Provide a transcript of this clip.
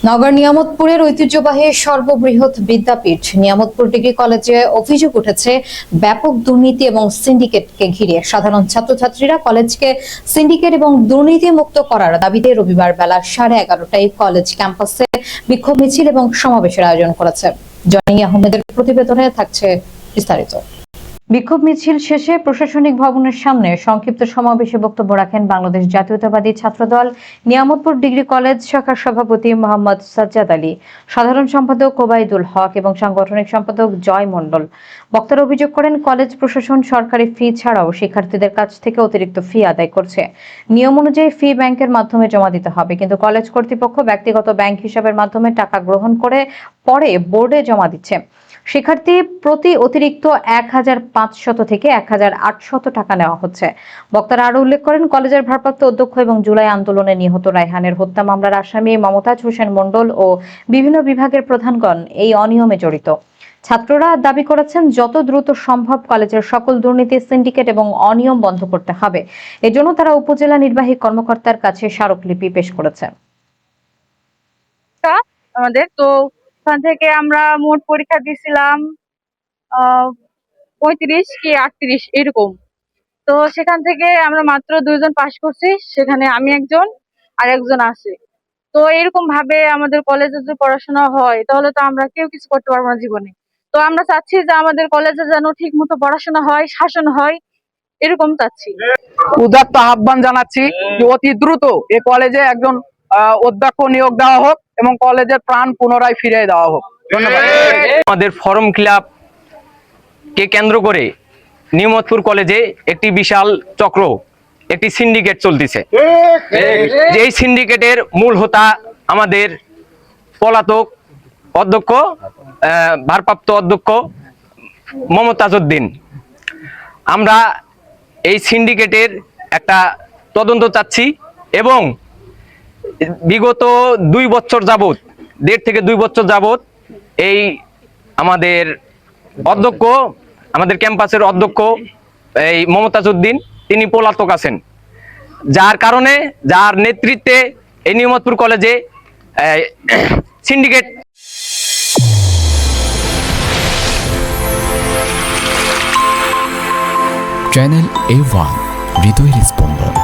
নগর নিয়ামতপুরের ঐতিহ্যবাহী সর্ববৃহৎ বিদ্যাপীঠ নিয়ামতপুর ডিগ্রি কলেজে অভিযোগ উঠেছে ব্যাপক দুর্নীতি এবং সিন্ডিকেটকে ঘিরে। সাধারণ ছাত্রছাত্রীরা কলেজকে সিন্ডিকেট এবং দুর্নীতি মুক্ত করার দাবিতে রবিবার বেলা 11:30টায় কলেজ ক্যাম্পাসে বিক্ষোভ মিছিল এবং সমাবেশের আয়োজন করেছে। জনি আহমেদের প্রতিবেদনে থাকছে বিস্তারিত। বিক্ষোভ মিছিল শেষে প্রশাসনিক ভবনের সামনে সংক্ষিপ্ত সমাবেশে বক্তব্য রাখেন বাংলাদেশ জাতীয়তাবাদী ছাত্রদল নিয়ামতপুর ডিগ্রি কলেজ শাখার সভাপতি মোহাম্মদ সাজ্জাদ আলী, সাধারণ সম্পাদক ওবায়দুল হক এবং সাংগঠনিক সম্পাদক জয় মণ্ডল। বক্তারা অভিযোগ করেন, কলেজ প্রশাসন সরকারি ফি ছাড়াও শিক্ষার্থীদের কাছ থেকে অতিরিক্ত ফি আদায় করছে। নিয়ম অনুযায়ী ফি ব্যাংকের মাধ্যমে জমা দিতে হবে, কিন্তু কলেজ কর্তৃপক্ষ ব্যক্তিগত ব্যাংক হিসাবের মাধ্যমে টাকা গ্রহণ করে পরে বোর্ডে জমা দিচ্ছে। শিক্ষার্থী প্রতি অতিরিক্ত 1500 থেকে 1800 টাকা নেওয়া হচ্ছে। বক্তারা আরো উল্লেখ করেন, কলেজের ভারপ্রাপ্ত অধ্যক্ষ এবং জুলাই আন্দোলনে নিহত রায়হানের হত্যা মামলার আসামি মমতাজ হোসেন মণ্ডল ও বিভিন্ন বিভাগের প্রধানগণ এই অনিয়মে জড়িত। ছাত্ররা দাবি করেছেন, যত দ্রুত সম্ভব কলেজের সকল দুর্নীতি, সিন্ডিকেট এবং অনিয়ম বন্ধ করতে হবে। এজন্য তারা উপজেলা নির্বাহী কর্মকর্তার কাছে স্মারকলিপি পেশ করেছে। আমাদের তো ওখান থেকে আমরা মোট পরীক্ষা দিয়েছিলাম 35 কি 38 এরকম। তো সেখান থেকে আমরা মাত্র 2 জন পাশ করছি, সেখানে আমি একজন আর একজন আছে। তো এরকম ভাবে আমাদের কলেজে যদি পড়াশোনা হয় তাহলে তো আমরা কেউ কিছু করতে পারবো না জীবনে। তো আমরা চাচ্ছি যে আমাদের কলেজে যেন ঠিক মতো পড়াশোনা হয়, শাসন হয়, এরকম চাচ্ছি। উদাত্ত আহ্বান জানাচ্ছি যে অতি দ্রুত এই কলেজে একজন অধ্যক্ষ নিয়োগ দেওয়া হোক এবং কলেজের প্রাণ পুনরায় ফিরিয়ে দেওয়া হোক। ধন্যবাদ। আমাদের ফর্ম ফিলআপ কে কেন্দ্র করে নিয়ামতপুর কলেজে একটি বিশাল চক্র, একটি সিন্ডিকেট চলতেছে। এই সিন্ডিকেটের মূল হোতা আমাদের পলাতক অধ্যক্ষ, ভারপ্রাপ্ত অধ্যক্ষ মমতাজ উদ্দিন। আমরা এই সিন্ডিকেটের একটা তদন্ত চাচ্ছি এবং বিগত 2 বছর যাবত, 1.5 থেকে 2 বছর যাবত এই আমাদের অধ্যক্ষ, আমাদের ক্যাম্পাসের অধ্যক্ষ এই মমতাজ উদ্দিন, তিনি পলাতক আছেন, যার কারণে, যার নেতৃত্বে এই নিয়ামতপুর কলেজে সিন্ডিকেট। চ্যানেল A1 হৃদয়ের স্পন্দন।